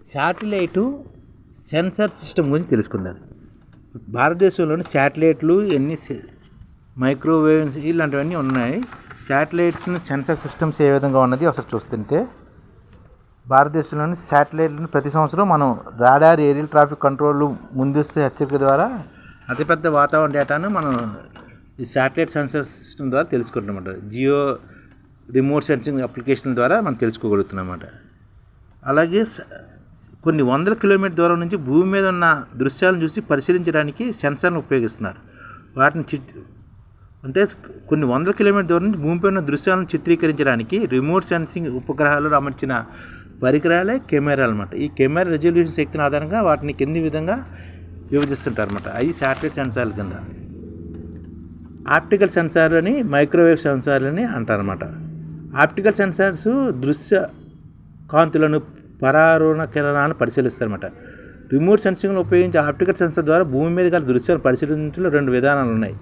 Satellite sensor system గురించి తెలుసుకుందాం. భారతదేశంలోని శాటిలైట్లు ఎన్ని మైక్రోవేవ్స్ ఇలాంటివన్నీ ఉన్నాయి. శాటిలైట్స్ని సెన్సార్ సిస్టమ్స్ ఏ విధంగా ఉన్నది ఒకసారి చూస్తుంటే, భారతదేశంలోని శాటిలైట్లను ప్రతి సంవత్సరం మనం రాడార్, ఏరియల్ ట్రాఫిక్ కంట్రోల్, ముందస్తు హెచ్చరిక ద్వారా అతిపెద్ద వాతావరణ డేటాను మనం ఈ శాటిలైట్ సెన్సార్ సిస్టమ్ ద్వారా తెలుసుకుంటున్నమాట. జియో రిమోట్ సెన్సింగ్ అప్లికేషన్ ద్వారా మనం తెలుసుకోగలుగుతున్నమాట. అలాగే కొన్ని వందల కిలోమీటర్ దూరం నుంచి భూమి మీద ఉన్న దృశ్యాలను చూసి పరిశీలించడానికి సెన్సార్ను ఉపయోగిస్తున్నారు. వాటిని అంటే కొన్ని వందల కిలోమీటర్ దూరం నుంచి భూమిపై ఉన్న దృశ్యాలను చిత్రీకరించడానికి రిమోట్ సెన్సింగ్ ఉపగ్రహాలు అమర్చిన పరికరాలే కెమెరాలు అన్నమాట. ఈ కెమెరా రెజల్యూషన్ శక్తిని ఆధారంగా వాటిని కింది విధంగా విభజిస్తుంటారు అన్నమాట. అవి శాటిలైట్ సెన్సార్ల కింద. ఆప్టికల్ సెన్సార్ అని, మైక్రోవేవ్ సెన్సార్లని అంటారన్నమాట. ఆప్టికల్ సెన్సార్స్ దృశ్య కాంతులను, పరారుణ కిరణాలను పరిశీలిస్తారన్నమాట. రిమోట్ సెన్సింగ్ను ఉపయోగించి ఆప్టికల్ సెన్సార్ ద్వారా భూమి మీద గల దృశ్యాలను పరిశీలించడంలో రెండు విధానాలు ఉన్నాయి.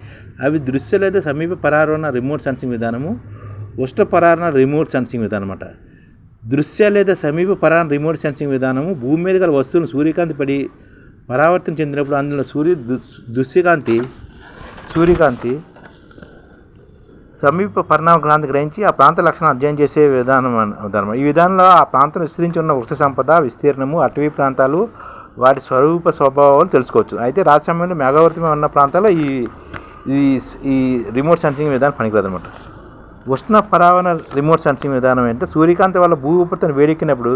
అవి దృశ్య లేదా సమీప పరారుణ రిమోట్ సెన్సింగ్ విధానము, ఉష్ణ పరారుణ రిమోట్ సెన్సింగ్ విధానం అన్నమాట. దృశ్య లేదా సమీప పరారుణ రిమోట్ సెన్సింగ్ విధానము భూమి మీద గల వస్తువులను సూర్యకాంతి పడి పరావర్తన చెందినప్పుడు అందులో సూర్యకాంతి సమీప పరిణామ కాంతి గ్రహించి ఆ ప్రాంత లక్షణాలను అధ్యయనం చేసే విధానం. ఈ విధానంలో ఆ ప్రాంతం విస్తరించి ఉన్న వృక్ష సంపద, విస్తీర్ణము, అటవీ ప్రాంతాలు, వాటి స్వభావాలు తెలుసుకోవచ్చు. అయితే రాత్రి సమయంలో మేఘావృతమై ఉన్న ప్రాంతాల్లో ఈ రిమోట్ సెన్సింగ్ విధానం పనికిరాదు అనమాట. ఉష్ణ పరావరణ రిమోట్ సెన్సింగ్ విధానం అంటే సూర్యకాంతి వల్ల భూ ఉపరితలం వేడెక్కినప్పుడు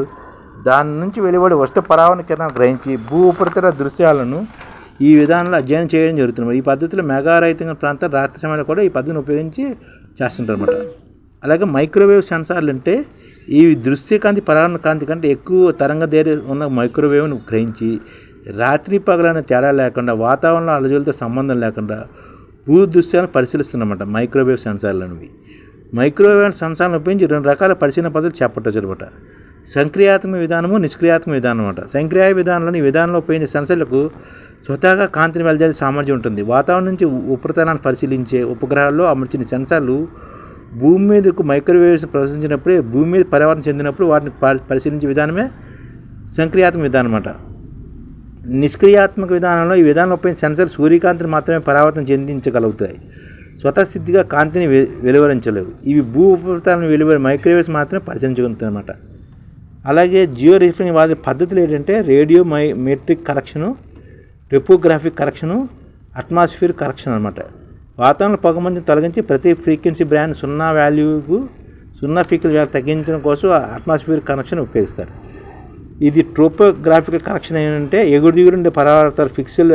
దాని నుంచి వెలువడి ఉష్ణ పరావరణ కిరణాలను గ్రహించి భూ ఉపరితల దృశ్యాలను ఈ విధానంలో అధ్యయనం చేయడం జరుగుతుంది. ఈ పద్ధతిలో మేఘారహితంగా ప్రాంతాలు రాత్రి సమయంలో కూడా ఈ పద్ధతిని ఉపయోగించి చేస్తుంటారు అన్నమాట. అలాగే మైక్రోవేవ్ సెన్సార్లు అంటే ఈ దృశ్యకాంతి పరావరణ కాంతి కంటే ఎక్కువ తరంగదైర్ఘ్యం ఉన్న మైక్రోవేవ్ను గ్రహించి రాత్రి పగలనే తేడా లేకుండా, వాతావరణ అలజడులతో సంబంధం లేకుండా భూ దృశ్యాలను పరిశీలిస్తున్నమాట మైక్రోవేవ్ సెన్సార్లు అనేవి. మైక్రోవేవ్ సెన్సార్లను ఉపయోగించి రెండు రకాల పరిశీలన పద్ధతులు చేపట్టవచ్చు అనమాట. సంక్రియాత్మక విధానము, నిష్క్రియాత్మక విధానం అనమాట. సంక్రియ విధానంలోని ఈ విధానంలో ఉపయోగించే సెన్సర్లకు స్వతహాగా కాంతిని వెదజల్లే సామర్థ్యం ఉంటుంది. వాతావరణం నుంచి ఉపరితలాన్ని పరిశీలించే ఉపగ్రహాల్లో అమర్చిన సెన్సార్లు భూమి మీదకు మైక్రోవేవ్స్ ప్రవేశించినప్పుడే భూమి మీద పరివర్తన చెందినప్పుడు వాటిని పరిశీలించే విధానమే సంక్రియాత్మక విధానం అన్నమాట. నిష్క్రియాత్మక విధానంలో ఈ విధానంలో ఉపయోగించే సెన్సార్ సూర్యకాంతిని మాత్రమే పరావర్తన చెందించగలుగుతాయి. స్వతసిద్ధిగా కాంతిని వెలువరించలేవు. ఇవి భూ ఉపరితలాన్ని వెలువరి మైక్రోవేవ్స్ మాత్రమే పరిశీలించగలుగుతాయి అన్నమాట. అలాగే జియో రిఫరెన్స్ వాడే పద్ధతులు ఏంటంటే radio metric correction, topographic correction, atmosphere correction అనమాట. వాతావరణ పొగమంచును తొలగించి ప్రతి ఫ్రీక్వెన్సీ బ్యాండ్ 0 ఫ్రీక్వెన్సీ వాల్యూ తగ్గించడం కోసం అట్మాస్ఫియర్ కరెక్షన్ ఉపయోగిస్తారు. ఇది ట్రోపోగ్రాఫికల్ కరెక్షన్ ఏంటంటే ఎగురు దిగురు ఉండే పరావర్తన ఫిక్సెల్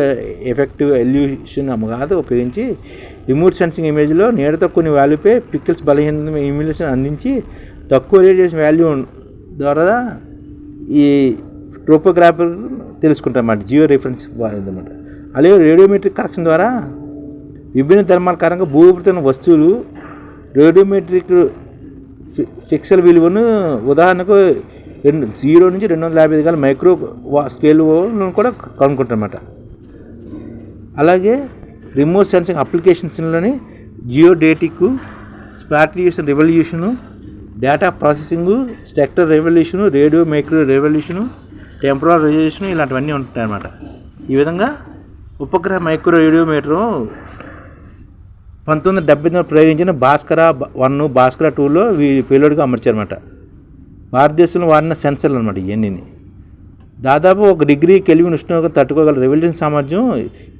ఎఫెక్టివ్ ఎల్యూషన్ కాదు ఉపయోగించి రిమోట్ సెన్సింగ్ ఇమేజ్లో నీడతో కొన్ని వాల్యూపై పిక్సెల్స్ బలహీన ఇమ్యులేషన్ అందించి తక్కువ రేడియేషన్ వాల్యూ ద్వారా ఈ ట్రోపోగ్రాఫర్ తెలుసుకుంటామన్నమాట. జియో రిఫరెన్స్ అన్నమాట. అలాగే రేడియోమెట్రిక్ కరెక్షన్ ద్వారా విభిన్న ధర్మాల కారణంగా భూ ఉపరితల వస్తువులు రేడియోమెట్రిక్ పిక్సెల్ విలువను ఉదాహరణకు 0 నుంచి 250 గల మైక్రో స్కేల్ కూడా కనుక్కుంటారన్నమాట. అలాగే రిమోట్ సెన్సింగ్ అప్లికేషన్స్లోని geodetic, spatial resolution, data processing, spectral resolution, radio micro resolution, temporal resolution ఇలాంటివన్నీ ఉంటాయన్నమాట. ఈ విధంగా ఉపగ్రహ మైక్రో రేడియోమీటరు 1979 ప్రయోగించిన భాస్కర 1, భాస్కర 2లో పేలోడ్గా అమర్చారన్నమాట. భారతదేశంలో వాడిన సెన్సర్లు అనమాట ఇవన్నీ. దాదాపు 1 డిగ్రీ కెల్విన్ ఉష్ణోగ్రత తట్టుకోగల రెవల్యూషన్ సామర్థ్యం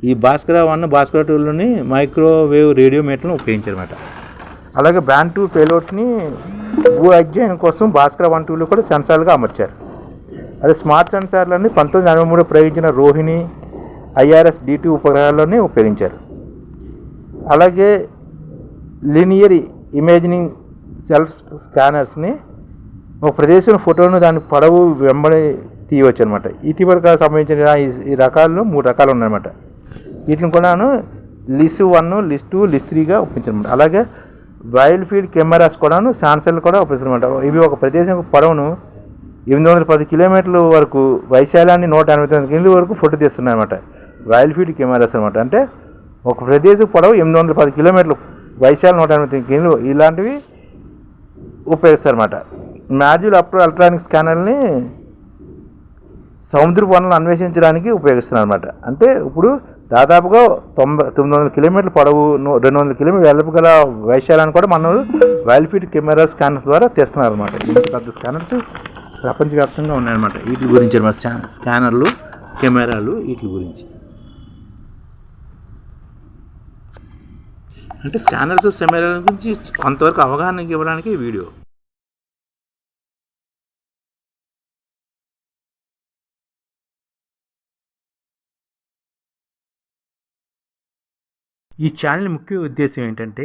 ఈ భాస్కర 1, భాస్కర 2లోని మైక్రోవేవ్ రేడియోమీటర్లను ఉపయోగించారన్నమాట. అలాగే బ్యాండ్ 2 పేలోడ్స్ని భూ అధ్యయనం కోసం భాస్కర 1, 2లో కూడా సెన్సార్లుగా అమర్చారు. అదే స్మార్ట్ సెన్సార్లని 1983 ప్రయోగించిన రోహిణి, IRS D2 ఉపగ్రహాల్లోనే ఉపయోగించారు. అలాగే లీనియర్ ఇమేజింగ్ సెల్ఫ్ స్కానర్స్ని ఒక ప్రదేశం ఫోటోను దాని పొడవు వెంబడి తీయవచ్చు అనమాట. ఇటీవల సంబంధించిన ఈ రకాల్లో 3 రకాలు ఉన్నాయన్నమాట. వీటిని కూడాను లిస్ 1, లిస్ 2, లిస్ 3గా ఉపయోగించారన్నమాట. అలాగే వైల్డ్ ఫీల్డ్ కెమెరాస్ కూడాను సెన్సర్లు కూడా ఉపయోగిస్తారన్నమాట. ఇవి ఒక ప్రదేశం పొడవును 810 కిలోమీటర్ల వరకు, వైశాల్యాన్ని 189 కిలోమీటర్ల వరకు ఫోటో తీస్తున్నాయన్నమాట. వైల్డ్ ఫీల్డ్ కెమెరాస్ అనమాట. అంటే ఒక ప్రదేశం పొడవు 810 కిలోమీటర్లు, వైశాల్యం 189 కిలోమీటర్లు ఇలాంటివి ఉపయోగిస్తారన్నమాట. మాడ్యూల్ అల్ట్రానిక్ స్కానర్ని సముద్రపు వనరులను అన్వేషించడానికి ఉపయోగిస్తున్నారు అనమాట. అంటే ఇప్పుడు దాదాపుగా 900 కిలోమీటర్ల పొడవు 200 కిలోమీటర్ల వెడల్పు గల వైశాల్యాన్ని కూడా మనం వైల్డ్ ఫీల్డ్ కెమెరా స్కానర్స్ ద్వారా తెస్తున్నారు అనమాట. ఇంత పెద్ద స్కానర్స్ ప్రపంచవ్యాప్తంగా ఉన్నాయన్నమాట. వీటి గురించి అనమాట, స్కానర్లు, కెమెరాలు, వీటి గురించి. అంటే స్కానర్స్, కెమెరాల గురించి కొంతవరకు అవగాహన ఇవ్వడానికి ఈ వీడియో. ఈ ఛానల్ ముఖ్య ఉద్దేశం ఏంటంటే,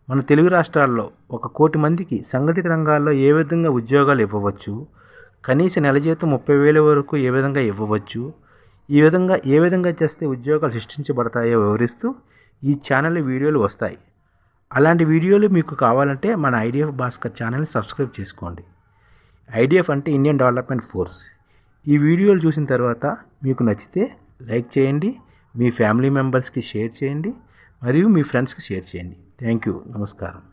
మన తెలుగు రాష్ట్రాల్లో 1 కోటి మందికి సంఘటిత రంగాల్లో ఏ విధంగా ఉద్యోగాలు ఇవ్వవచ్చు, కనీస నెల జీతం 30,000 వరకు ఏ విధంగా ఇవ్వవచ్చు, ఏ విధంగా చేస్తే ఉద్యోగాలు సృష్టించబడతాయో వివరిస్తూ ఈ ఛానల్ వీడియోలు వస్తాయి. అలాంటి వీడియోలు మీకు కావాలంటే మన ఐడిఎఫ్ భాస్కర్ ఛానల్ని సబ్స్క్రైబ్ చేసుకోండి. ఐడిఎఫ్ అంటే ఇండియన్ డెవలప్మెంట్ ఫోర్స్. ఈ వీడియోలు చూసిన తర్వాత మీకు నచ్చితే లైక్ చేయండి, మీ ఫ్యామిలీ మెంబర్స్కి షేర్ చేయండి, మరియు మీ ఫ్రెండ్స్కి షేర్ చేయండి. Thank you. నమస్కారం.